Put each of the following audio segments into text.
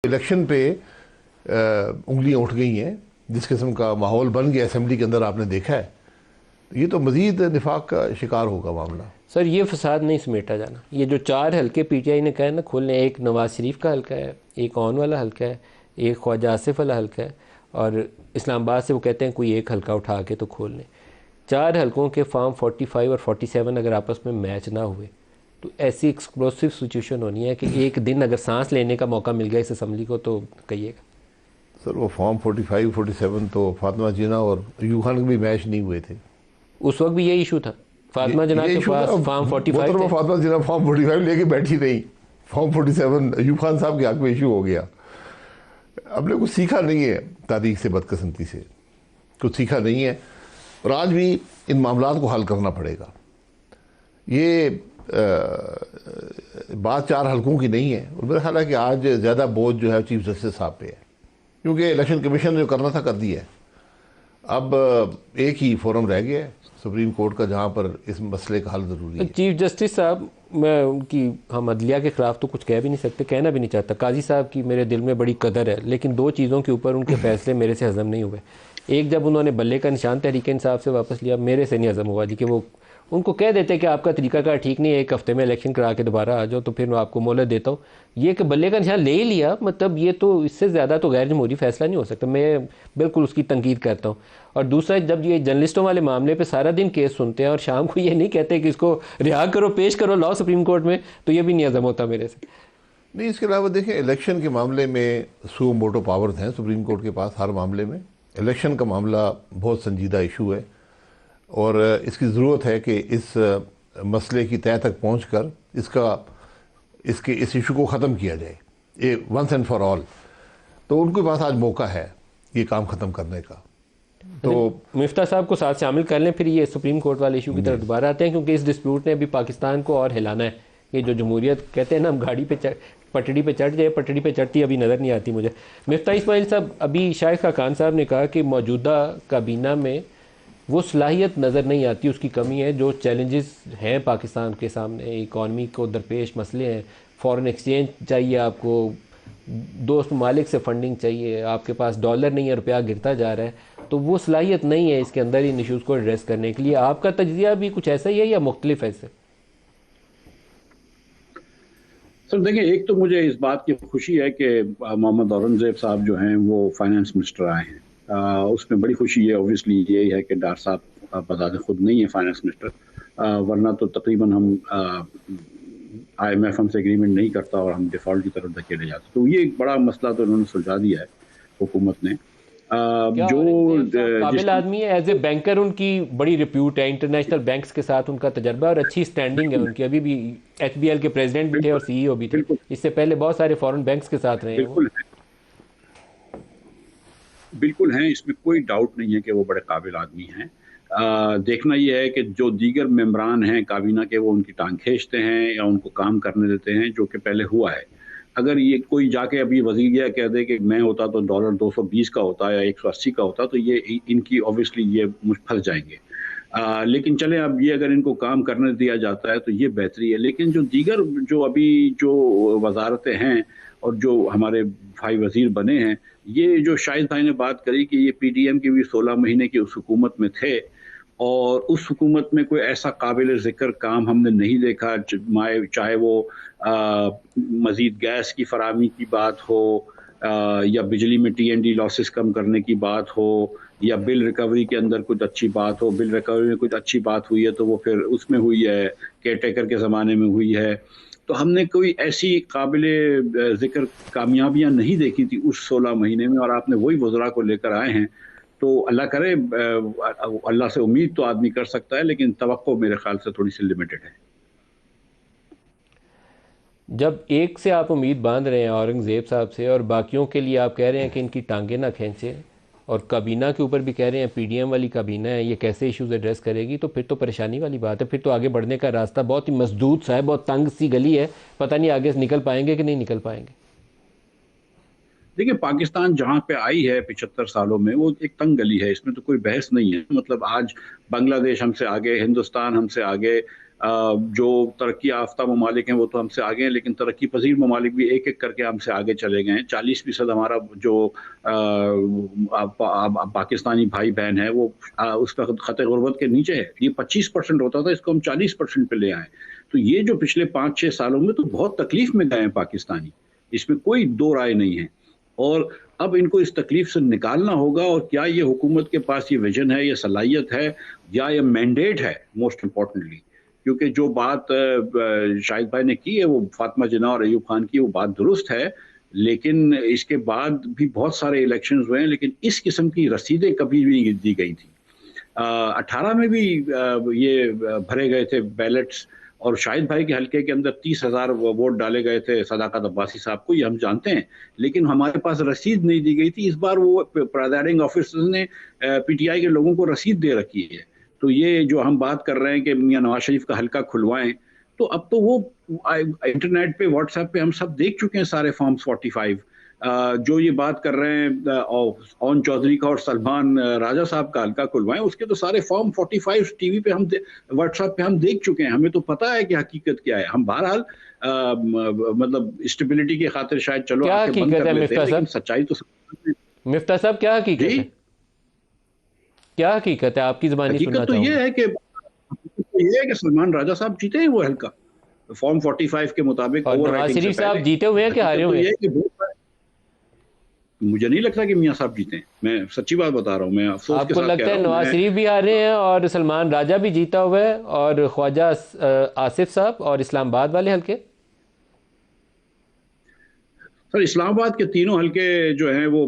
Election پہ انگلیاں اٹھ گئی ہیں، جس قسم کا ماحول بن گیا اسمبلی کے اندر آپ نے دیکھا ہے، یہ تو مزید نفاق کا شکار ہوگا معاملہ۔ سر یہ فساد نہیں سمیٹا جانا، یہ جو 4 حلقے پی ٹی آئی نے کہا نا کھولنے، ایک نواز شریف کا حلقہ ہے، ایک اون والا حلقہ ہے، ایک خواجہ آصف والا حلقہ ہے، اور اسلام آباد سے وہ کہتے ہیں کوئی ایک حلقہ اٹھا کے تو کھول لیں۔ 4 حلقوں کے فارم 45 اور 47 اگر آپس میں میچ نہ ہوئے تو ایسی ایکسپلوسیو سچویشن ہونی ہے کہ ایک دن اگر سانس لینے کا موقع مل گیا اس اسمبلی کو تو کہیے گا۔ سر وہ فارم 45 47 تو فاطمہ جناح اور ایوب خان کے بھی میچ نہیں ہوئے تھے، اس وقت بھی یہ ایشو تھا، فاطمہ جناح کے پاس فارم 45 تھے۔ فاطمہ جناح فارم 45 لے کے بیٹھی نہیں، فارم 47 ایوب خان صاحب کے حق میں ایشو ہو گیا۔ ہم نے کچھ سیکھا نہیں ہے تاریخ سے، بدقسمتی سے کچھ سیکھا نہیں ہے، اور آج بھی ان معاملات کو حل کرنا پڑے گا۔ یہ بات 4 حلقوں کی نہیں ہے، اور میرا خیال ہے کہ آج زیادہ بوجھ جو ہے چیف جسٹس صاحب پہ ہے، کیونکہ الیکشن کمیشن نے جو کرنا تھا کر دیا ہے۔ اب ایک ہی فورم رہ گیا ہے سپریم کورٹ کا جہاں پر اس مسئلے کا حل ضروری ہے۔ چیف جسٹس صاحب، میں ان کی، ہم عدلیہ کے خلاف تو کچھ کہہ بھی نہیں سکتے، کہنا بھی نہیں چاہتا۔ قاضی صاحب کی میرے دل میں بڑی قدر ہے، لیکن 2 چیزوں کے اوپر ان کے فیصلے میرے سے ہضم نہیں ہوئے۔ ایک، جب انہوں نے بلے کا نشان تحریک انصاف سے واپس لیا، میرے سے نہیں ہضم ہوا جی، کہ وہ ان کو کہہ دیتے کہ آپ کا طریقہ کار ٹھیک نہیں ہے، 1 ہفتے میں الیکشن کرا کے دوبارہ آ جاؤ تو پھر میں آپ کو مہلت دیتا ہوں۔ یہ کہ بلے کا نشان لے ہی لیا، مطلب یہ تو اس سے زیادہ تو غیر جمہوری فیصلہ نہیں ہو سکتا۔ میں بالکل اس کی تنقید کرتا ہوں۔ اور دوسرا، جب یہ جرنلسٹوں والے معاملے پہ سارا دن کیس سنتے ہیں اور شام کو یہ نہیں کہتے کہ اس کو رہا کرو، پیش کرو لاؤ سپریم کورٹ میں، تو یہ بھی نہیں ہضم ہوتا میرے سے۔ نہیں، اس کے علاوہ دیکھیں الیکشن کے معاملے میں سو موٹو پاورز ہیں سپریم کورٹ کے پاس ہر معاملے میں۔ الیکشن کا معاملہ بہت سنجیدہ ایشو ہے، اور اس کی ضرورت ہے کہ اس مسئلے کی تہہ تک پہنچ کر اس ایشو کو ختم کیا جائے ونس اینڈ فار آل۔ تو ان کے پاس آج موقع ہے یہ کام ختم کرنے کا۔ تو مفتاح صاحب کو ساتھ شامل کر لیں، پھر یہ سپریم کورٹ والے ایشو کی طرف دوبارہ آتے ہیں، کیونکہ اس ڈسپیوٹ نے ابھی پاکستان کو اور ہلانا ہے۔ یہ جو جمہوریت کہتے ہیں نا، ہم گاڑی پہ پٹڑی پہ چڑھ جائے، پٹڑی پہ چڑھتی ابھی نظر نہیں آتی مجھے۔ مفتاح اسماعیل صاحب، ابھی شائخ خاقان صاحب نے کہا کہ موجودہ کابینہ میں وہ صلاحیت نظر نہیں آتی، اس کی کمی ہے۔ جو چیلنجز ہیں پاکستان کے سامنے، اکانومی کو درپیش مسئلے ہیں، فورن ایکسچینج چاہیے آپ کو، دوست ممالک سے فنڈنگ چاہیے، آپ کے پاس ڈالر نہیں ہے، روپیہ گرتا جا رہا ہے، تو وہ صلاحیت نہیں ہے اس کے اندر ان ایشوز کو ایڈریس کرنے کے لیے۔ آپ کا تجزیہ بھی کچھ ایسا ہی ہے یا مختلف ہے اس سے؟ سر دیکھیں، ایک تو مجھے اس بات کی خوشی ہے کہ محمد اورنگزیب صاحب جو ہیں وہ فائنانس منسٹر آئے ہیں۔ اس میں بڑی خوشی ہے، اوبویسلی یہی ہے کہ ڈار صاحب بذات خود نہیں ہے فائنانس منسٹر، ورنہ تو تقریباً ہم IMF ہم سے ایگریمنٹ نہیں کرتا اور ہم ڈیفالٹ کی طرف دھکیلے جاتے۔ تو یہ ایک بڑا مسئلہ تو انہوں نے سلجھا دیا ہے حکومت نے۔ جو قابل آدمی ہے، ایز اے بینکر ان کی بڑی ریپیوٹ ہے، انٹرنیشنل بینکس کے ساتھ ان کا تجربہ اور اچھی سٹینڈنگ ہے ان کی۔ ابھی بھی HBL کے پریزیڈنٹ بھی تھے اور CEO بھی تھے، اس سے پہلے بہت سارے فورن بینکس کے ساتھ رہے ہیں۔ بالکل ہیں، اس میں کوئی ڈاؤٹ نہیں ہے کہ وہ بڑے قابل آدمی ہیں۔ دیکھنا یہ ہے کہ جو دیگر ممبران ہیں کابینہ کے، وہ ان کی ٹانگ کھینچتے ہیں یا ان کو کام کرنے دیتے ہیں، جو کہ پہلے ہوا ہے۔ اگر یہ کوئی جا کے ابھی وزیر یہ کہہ دے کہ میں ہوتا تو ڈالر 220 کا ہوتا یا 180 کا ہوتا، تو یہ ان کی اوبویسلی یہ پھنس جائیں گے۔ لیکن چلیں، اب یہ اگر ان کو کام کرنے دیا جاتا ہے تو یہ بہتری ہے۔ لیکن جو دیگر جو ابھی جو وزارتیں ہیں اور جو ہمارے بھائی وزیر بنے ہیں، یہ جو شاہد بھائی نے بات کری کہ یہ PDM کی بھی 16 مہینے کی اس حکومت میں تھے، اور اس حکومت میں کوئی ایسا قابل ذکر کام ہم نے نہیں دیکھا، چاہے وہ مزید گیس کی فراہمی کی بات ہو، یا بجلی میں TND لاسز کم کرنے کی بات ہو، یا بل ریکوری کے اندر کچھ اچھی بات ہو۔ بل ریکوری میں کچھ اچھی بات ہوئی ہے تو وہ پھر اس میں ہوئی ہے، کیئر ٹیکر کے زمانے میں ہوئی ہے۔ تو ہم نے کوئی ایسی قابل ذکر کامیابیاں نہیں دیکھی تھی اس 16 مہینے میں، اور آپ نے وہی وزراء کو لے کر آئے ہیں۔ تو اللہ کرے، اللہ سے امید تو آدمی کر سکتا ہے، لیکن توقع میرے خیال سے تھوڑی سی لمیٹڈ ہے۔ جب ایک سے آپ امید باندھ رہے ہیں اورنگزیب صاحب سے، اور باقیوں کے لیے آپ کہہ رہے ہیں کہ ان کی ٹانگیں نہ کھینچیں، اور کابینہ کے اوپر بھی کہہ رہے ہیں PDM والی کابینہ ہے، یہ کیسے ایشوز ایڈریس کرے گی، تو پھر تو پریشانی والی بات ہے۔ پھر تو آگے بڑھنے کا راستہ بہت ہی مسدود سا ہے، بہت تنگ سی گلی ہے، پتہ نہیں آگے سے نکل پائیں گے کہ نہیں نکل پائیں گے۔ دیکھیں، پاکستان جہاں پہ آئی ہے 75 سالوں میں، وہ ایک تنگ گلی ہے، اس میں تو کوئی بحث نہیں ہے۔ مطلب آج بنگلہ دیش ہم سے آگے، ہندوستان ہم سے آگے، جو ترقی یافتہ ممالک ہیں وہ تو ہم سے آگے ہیں، لیکن ترقی پذیر ممالک بھی ایک ایک کر کے ہم سے آگے چلے گئے ہیں۔ 40% ہمارا جو پاکستانی بھائی بہن ہے وہ اس کا خط غربت کے نیچے ہے۔ یہ 25% ہوتا تھا، اس کو ہم 40% پہ لے آئے۔ تو یہ جو پچھلے 5-6 سالوں میں تو بہت تکلیف میں گئے ہیں پاکستانی، اس میں کوئی دو رائے نہیں ہے۔ اور اب ان کو اس تکلیف سے نکالنا ہوگا، اور کیا یہ حکومت کے پاس یہ ویژن ہے، یہ صلاحیت ہے، یا یہ مینڈیٹ ہے موسٹ امپورٹنٹلی؟ کیونکہ جو بات شاہد بھائی نے کی ہے وہ فاطمہ جناح اور ایوب خان کی، وہ بات درست ہے، لیکن اس کے بعد بھی بہت سارے الیکشنز ہوئے ہیں، لیکن اس قسم کی رسیدیں کبھی بھی دی گئی تھی۔ 18 میں بھی یہ بھرے گئے تھے بیلٹس، اور شاہد بھائی کے حلقے کے اندر 30,000 ووٹ ڈالے گئے تھے صداقت عباسی صاحب کو، یہ ہم جانتے ہیں، لیکن ہمارے پاس رسید نہیں دی گئی تھی۔ اس بار وہ پریزائڈنگ آفیسر نے پی ٹی آئی کے لوگوں کو رسید دے رکھی ہے۔ تو یہ جو ہم بات کر رہے ہیں کہ میاں نواز شریف کا حلقہ کھلوائیں، تو اب تو وہ انٹرنیٹ پہ واٹس ایپ پہ ہم سب دیکھ چکے ہیں سارے فارمز 45۔ جو یہ بات کر رہے ہیں اون چودھری کا اور سلمان راجہ صاحب کا حلقہ کھلوائیں، اس کے تو سارے فارم 45 ٹی وی پہ ہم واٹس ایپ پہ ہم دیکھ چکے ہیں، ہمیں تو پتہ ہے کہ حقیقت کیا ہے۔ ہم بہرحال مطلب اسٹیبلٹی کی خاطر شاید چلو آنکھیں بند کر لیتے ہیں، لیکن سچائی تو مفتاح صاحب کیا حقیقت ہے؟ کیا حقیقت ہے آپ کی زبانی سننا چاہوں؟ حقیقت تو یہ ہے کہ سلمان راجہ صاحب جیتے ہیں وہ حلقہ فارم 45 کے مطابق۔ اور نواز شریف صاحب جیتے ہوئے ہیں کہ ہارے ہوئے ہیں؟ مجھے نہیں لگتا کہ میاں صاحب جیتے ہیں، میں سچی بات بتا رہا ہوں۔ میں افسوس آپ کو لگتا ہے نواز شریف بھی ہارے ہیں اور سلمان راجہ بھی جیتا ہوا ہے، اور خواجہ آصف صاحب اور اسلام آباد والے حلقے؟ سر اسلام آباد کے تینوں حلقے جو ہیں وہ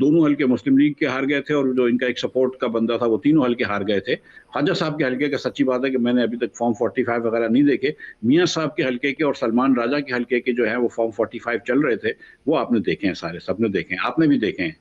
دونوں حلقے مسلم لیگ کے ہار گئے تھے، اور جو ان کا ایک سپورٹ کا بندہ تھا وہ تینوں حلقے ہار گئے تھے۔ خواجہ صاحب کے حلقے کا سچی بات ہے کہ میں نے ابھی تک فارم 45 وغیرہ نہیں دیکھے۔ میاں صاحب کے حلقے کے اور سلمان راجہ کے حلقے کے جو ہیں وہ فارم 45 چل رہے تھے، وہ آپ نے دیکھے ہیں، سارے سب نے دیکھے ہیں، آپ نے بھی دیکھے ہیں۔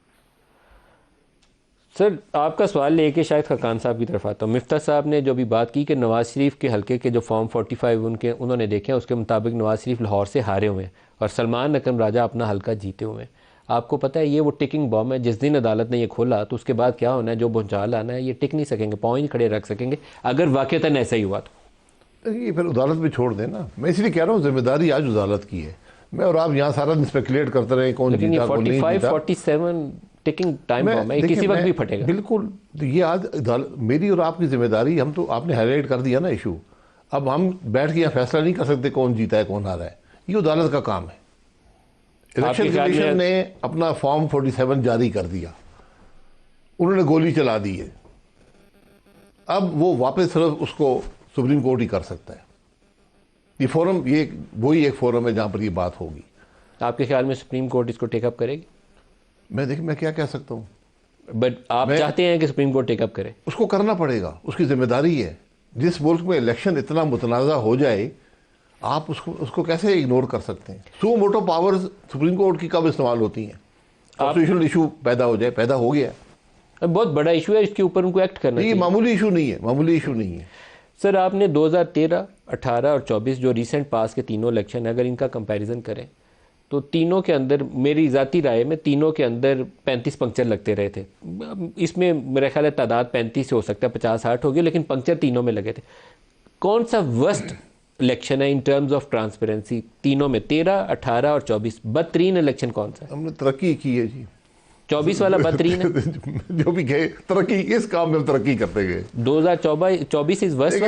سر آپ کا سوال لے کے شاید خاقان صاحب کی طرف آتا ہوں۔ مفتاح صاحب نے جو بھی بات کی کہ نواز شریف کے حلقے کے جو فارم 45 انہوں نے دیکھے ہیں، اس کے مطابق نواز شریف لاہور سے ہارے ہوئے ہیں اور سلمان اکرم راجہ اپنا حلقہ جیتے ہوئے ہیں۔ آپ کو پتہ ہے یہ وہ ٹکنگ بام ہے، جس دن عدالت نے یہ کھولا تو اس کے بعد کیا ہونا ہے، جو بھونچال آنا ہے، یہ ٹک نہیں سکیں گے، پاؤں ہی کھڑے رکھ سکیں گے اگر واقعتاً ایسا ہی ہوا تو۔ یہ پھر عدالت میں چھوڑ دیں نا، میں اس لیے کہہ رہا ہوں ذمہ داری آج عدالت کی ہے۔ میں اور آپ یہاں سارا دن اسپیکولیٹ کرتے رہے کون جیتا کون نہیں جیتا۔ 47 ٹکنگ ٹائم بام ہے، کسی وقت بھی پھٹے گا۔ بالکل، یہ آج میری اور آپ کی ذمہ داری، ہم تو آپ نے ہائی لائٹ کر دیا نا ایشو، اب ہم بیٹھ کے یہاں فیصلہ نہیں کر سکتے کون جیتا ہے کون ہارا ہے، یہ عدالت کا کام ہے۔ الیکشن کمیشن نے اپنا فارم 47 جاری کر دیا، انہوں نے گولی چلا دی ہے، اب وہ واپس صرف اس کو سپریم کورٹ ہی کر سکتا ہے۔ یہ فورم یہ وہی ایک فورم ہے جہاں پر یہ بات ہوگی۔ آپ کے خیال میں سپریم کورٹ اس کو ٹیک اپ کرے گی؟ میں کیا کہہ سکتا ہوں، بٹ آپ چاہتے ہیں کہ سپریم کورٹ ٹیک اپ کرے؟ اس کو کرنا پڑے گا، اس کی ذمہ داری ہے۔ جس ملک میں الیکشن اتنا متنازع ہو جائے، آپ اس کو کیسے اگنور کر سکتے ہیں؟ سو موٹو پاورز سپریم کورٹ کی کب استعمال ہوتی ہیں؟ کانسٹیٹیوشنل ایشو پیدا ہو جائے، پیدا ہو گیا، بہت بڑا ایشو ہے، اس کے اوپر ان کو ایکٹ کرنا چاہیے۔ یہ معمولی ایشو نہیں ہے، معمولی ایشو نہیں ہے۔ سر آپ نے 2013، 18 اور 24 جو ریسنٹ پاس کے تینوں الیکشن ہیں، اگر ان کا کمپیریزن کریں تو تینوں کے اندر میری ذاتی رائے میں تینوں کے اندر 35 پنکچر لگتے رہے تھے۔ اس میں میرا خیال ہے تعداد 35 سے ہو سکتا ہے 50-60 ہو گئی، لیکن پنکچر تینوں میں لگے تھے۔ کون سا ورسٹ الیکشن ہے ان ٹرمز آف ٹرانسپیرنسی تینوں میں؟ 13، 18 اور 24 بدترین الیکشن کون سا ہے؟ ہم نے ترقی کی ہے جی، 24 والا بدترین ہے۔ جو بھی گئے ترقی، اس کام میں ترقی کرتے گئے۔ 2024 از ورسٹ۔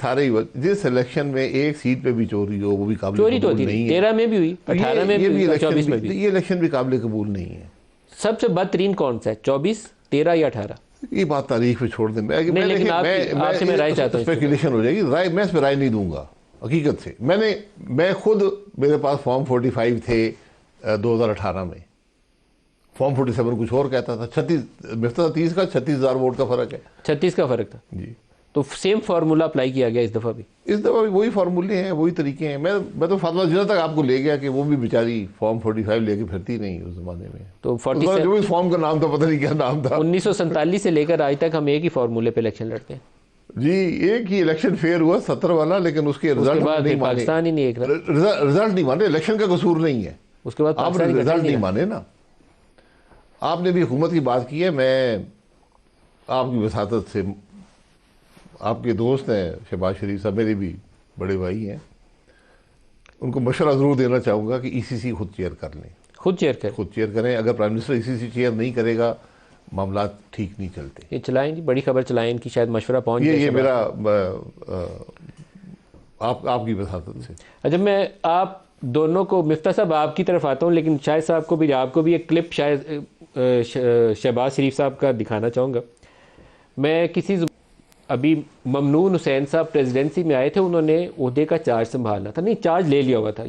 سارے جس الیکشن میں ایک سیٹ پہ بھی چوری ہو وہ بھی قابل چوری تو قبول ہوتی نہیں ہے۔ 13 میں بھی ہوئی، 18 میں بھی ہوئی، 24 میں بھی۔ یہ الیکشن بھی قابل قبول نہیں ہے۔ سب سے بدترین کون سا ہے، 24، 13 یا 18؟ یہ بات تاریخ پہ چھوڑ دیں، لیکن آپ سے میں رائے چاہتا ہوں۔ اسپیکولیشن ہو جائے گی، میں اس پہ رائے نہیں دوں گا حقیقت سے۔ میں خود، میرے پاس فارم 45 تھے 2018 میں، فارم 47 کچھ اور کہتا تھا، 30 کا 36,000 ووٹ کا فرق ہے، 36 کا فرق تھا جی۔ تو سیم فارمولا اپلائی کیا گیا اس دفعہ بھی؟ اس دفعہ بھی وہی فارمولے ہیں، وہی طریقے ہیں۔ میں تو فاطمہ جناح تک آپ کو لے گیا کہ وہ بھی بیچاری فارم 45 لے کے پھرتی نہیں اس زمانے میں، تو جو اس فارم کا نام تھا پتہ نہیں کیا نام تھا۔ 1947 سے لے کر آج تک ہم ایک ہی فارمولے پہ الیکشن لڑتے ہیں جی۔ ایک ہی الیکشن فیئر ہوا 70 والا، لیکن اس کے رزلٹ نہیں مانے، پاکستان ہی نہیں ایک رزلٹ نہیں مانے۔ الیکشن کا قصور نہیں ہے، اس کے بعد آپ نے رزلٹ نہیں مانے نا۔ آپ نے بھی حکومت کی بات کی ہے، میں آپ کی وساطت سے آپ کے دوست ہیں شہباز شریف صاحب، میرے بھی بڑے بھائی ہیں، ان کو مشورہ ضرور دینا چاہوں گا کہ ای سی سی خود چیئر کر لیں، خود چیئر کریں. اگر پرائم منسٹر ای سی سی چیئر نہیں کرے گا معاملات ٹھیک نہیں چلتے. یہ چلائیں جی، بڑی خبر چلائیں، ان کی شاید مشورہ پہنچ جائے. یہ میرا آپ کی وساطت سے. اچھا، میں آپ دونوں کو، مفتاح صاحب آپ کی طرف آتا ہوں، لیکن شاہد صاحب کو بھی، آپ کو بھی ایک کلپ شاید شہباز شریف صاحب کا دکھانا چاہوں گا. میں ابھی ممنون حسین صاحب پریزیڈنسی میں آئے تھے، انہوں نے عہدے کا چارج سنبھالنا تھا، نہیں چارج لے لیا ہوا تھا.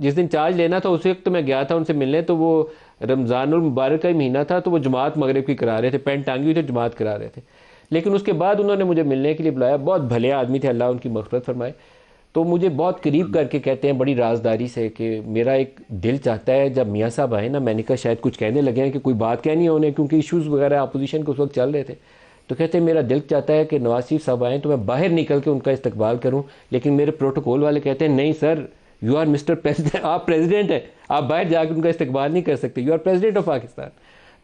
جس دن چارج لینا تھا اس وقت تو میں گیا تھا ان سے ملنے، تو وہ رمضان المبارک کا ہی مہینہ تھا، تو وہ جماعت مغرب کی کرا رہے تھے، پینٹ ٹانگی ہوئی تھی، جماعت کرا رہے تھے. لیکن اس کے بعد انہوں نے مجھے ملنے کے لیے بلایا. بہت بھلے آدمی تھے، اللہ ان کی مغفرت فرمائے. تو مجھے بہت قریب کر کے کہتے ہیں بڑی رازداری سے کہ میرا ایک دل چاہتا ہے جب میاں صاحب آئے نا، میں نے کہا شاید کچھ کہنے لگے ہیں کہ کوئی بات کہنی ہے انہیں، کیونکہ ایشوز وغیرہ اپوزیشن کے اس وقت چل رہے تھے. تو کہتے ہیں میرا دل چاہتا ہے کہ نواز شریف صاحب آئیں تو میں باہر نکل کے ان کا استقبال کروں، لیکن میرے پروٹوکول والے کہتے ہیں نہیں سر، یو آر مسٹر پریزیڈنٹ، آپ پریزیڈنٹ ہیں، آپ باہر جا کے ان کا استقبال نہیں کر سکتے، you are president of Pakistan.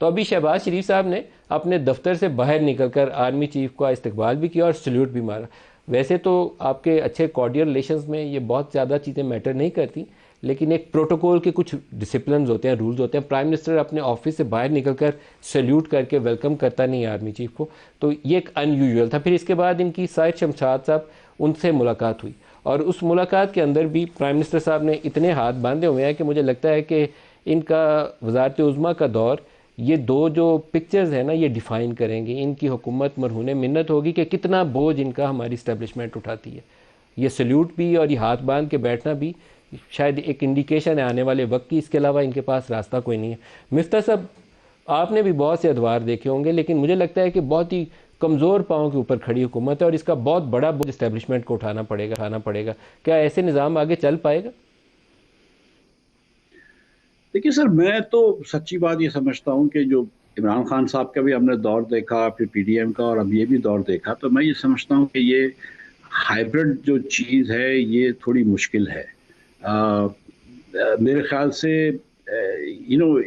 تو ابھی شہباز شریف صاحب نے اپنے دفتر سے باہر نکل کر آرمی چیف کا استقبال بھی کیا اور سلیوٹ بھی مارا. ویسے تو آپ کے اچھے کارڈیل ریلیشنز میں یہ بہت زیادہ چیزیں میٹر نہیں کرتی، لیکن ایک پروٹوکول کے کچھ ڈسپلنز ہوتے ہیں، رولز ہوتے ہیں. پرائم منسٹر اپنے آفس سے باہر نکل کر سیلیوٹ کر کے ویلکم کرتا نہیں آرمی چیف کو، تو یہ ایک ان یوزول تھا. پھر اس کے بعد ان کی سائد شمشاد صاحب، ان سے ملاقات ہوئی، اور اس ملاقات کے اندر بھی پرائم منسٹر صاحب نے اتنے ہاتھ باندھے ہوئے ہیں کہ مجھے لگتا ہے کہ ان کا وزارت عظمیٰ کا دور، یہ دو جو پکچرز ہیں نا، یہ ڈیفائن کریں گے. ان کی حکومت مرہون منت ہوگی کہ کتنا بوجھ ان کا ہماری اسٹیبلشمنٹ اٹھاتی ہے. یہ سلیوٹ بھی اور یہ ہاتھ باندھ کے بیٹھنا بھی شاید ایک انڈیکیشن ہے آنے والے وقت کی. اس کے علاوہ ان کے پاس راستہ کوئی نہیں ہے. مفتاح صاحب، آپ نے بھی بہت سے ادوار دیکھے ہوں گے، لیکن مجھے لگتا ہے کہ بہت ہی کمزور پاؤں کے اوپر کھڑی حکومت ہے، اور اس کا بہت بڑا بوجھ اسٹیبلشمنٹ کو اٹھانا پڑے گا. کیا ایسے نظام آگے چل پائے گا؟ دیکھیے سر، میں تو سچی بات یہ سمجھتا ہوں کہ جو عمران خان صاحب کا بھی ہم نے دور دیکھا، پھر پی ڈی ایم کا، اور اب یہ بھی دور دیکھا، تو میں یہ سمجھتا ہوں کہ یہ ہائیبرڈ جو چیز ہے یہ تھوڑی مشکل ہے. میرے خیال سے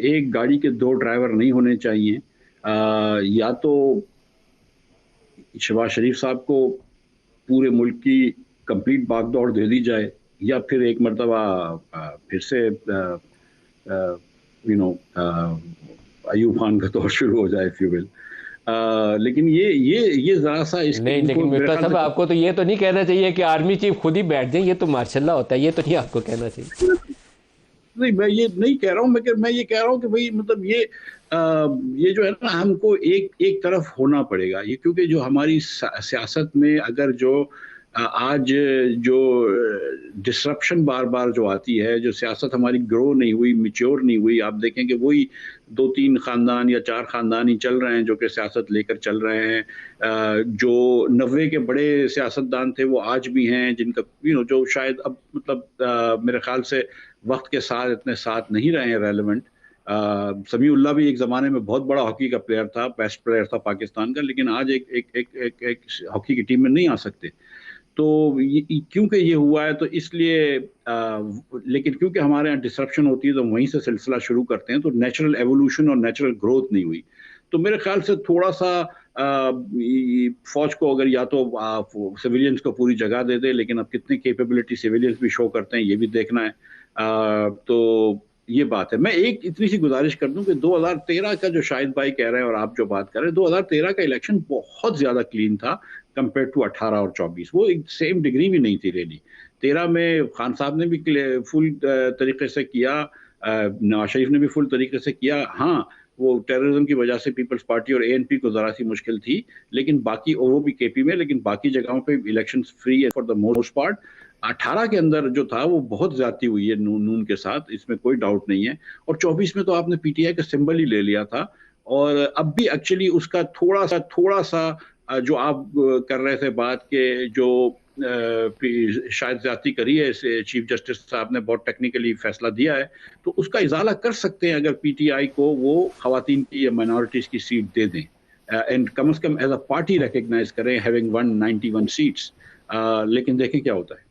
ایک گاڑی کے دو ڈرائیور نہیں ہونے چاہیے. یا تو شہباز شریف صاحب کو پورے ملک کی کمپلیٹ باغ دوڑ دے دی جائے، یا پھر ایک مرتبہ پھر سے ایوب خان کا دور شروع ہو جائے، if you will. لیکن یہ ذرا سا اس نہیں، لیکن مفتاح صاحب آپ کو تو یہ تو نہیں کہنا چاہیے کہ آرمی چیف خود ہی بیٹھ جائیں، یہ تو ماشاء اللہ ہوتا ہے، یہ تو نہیں آپ کو کہنا چاہیے. نہیں، میں یہ نہیں کہہ رہا ہوں، میں یہ کہہ رہا ہوں کہ بھائی مطلب یہ جو ہے نا، ہم کو ایک طرف ہونا پڑے گا. یہ کیونکہ جو ہماری سیاست میں اگر جو آج جو ڈسرپشن بار بار جو آتی ہے، جو سیاست ہماری گرو نہیں ہوئی، میچور نہیں ہوئی، آپ دیکھیں کہ وہی 2-3 خاندان یا 4 خاندان ہی چل رہے ہیں جو کہ سیاست لے کر چل رہے ہیں. جو 90 کے بڑے سیاستدان تھے وہ آج بھی ہیں، جن کا جو شاید اب مطلب میرے خیال سے وقت کے ساتھ اتنے ساتھ نہیں رہے ہیں ریلیونٹ. سمیع اللہ بھی ایک زمانے میں بہت بڑا ہاکی کا پلیئر تھا، بیسٹ پلیئر تھا پاکستان کا، لیکن آج ایک ہاکی کی ٹیم میں نہیں آ سکتے. تو کیونکہ یہ ہوا ہے تو اس لیے لیکن کیونکہ ہمارے یہاں ڈسرپشن ہوتی ہے تو وہیں سے سلسلہ شروع کرتے ہیں، تو نیچرل ایوولوشن اور نیچرل گروتھ نہیں ہوئی. تو میرے خیال سے تھوڑا سا فوج کو اگر یا تو سویلینز کو پوری جگہ دے دے، لیکن اب کتنی کیپیبلٹی سویلینز بھی شو کرتے ہیں یہ بھی دیکھنا ہے. تو یہ بات ہے. میں ایک اتنی سی گزارش کر دوں کہ 2013 کا جو شاہد بھائی کہہ رہے ہیں اور آپ جو بات کر رہے ہیں، 2013 کا الیکشن بہت زیادہ کلین تھا کمپیئر ٹو 18 اور 24. وہ ایک سیم ڈگری بھی نہیں تھی ریلی. 13 میں خان صاحب نے بھی فل طریقے سے کیا، نواز شریف نے بھی فل طریقے سے کیا. ہاں، وہ ٹیررزم کی وجہ سے پیپلز پارٹی اور ANP کو ذرا سی مشکل تھی، لیکن باقی وہ بھی KP میں، لیکن باقی جگہوں پہ الیکشن فری ہے فار دا موسٹ پارٹ. 18 کے اندر جو تھا وہ بہت زیادتی ہوئی ہے نون کے ساتھ، اس میں کوئی ڈاؤٹ نہیں ہے. اور 24 میں تو آپ نے PTI کا سمبل ہی لے لیا تھا. اور اب بھی ایکچولی اس کا تھوڑا سا جو آپ کر رہے تھے بات کہ جو شاید زیادتی کری ہے چیف جسٹس صاحب نے، بہت ٹیکنیکلی فیصلہ دیا ہے، تو اس کا ازالہ کر سکتے ہیں اگر PTI کو وہ خواتین کی یا مائنورٹیز کی سیٹ دے دیں، اینڈ کم از کم ایز اے پارٹی ریکگنائز کریں ہیونگ 191 سیٹس. لیکن دیکھیں کیا ہوتا ہے.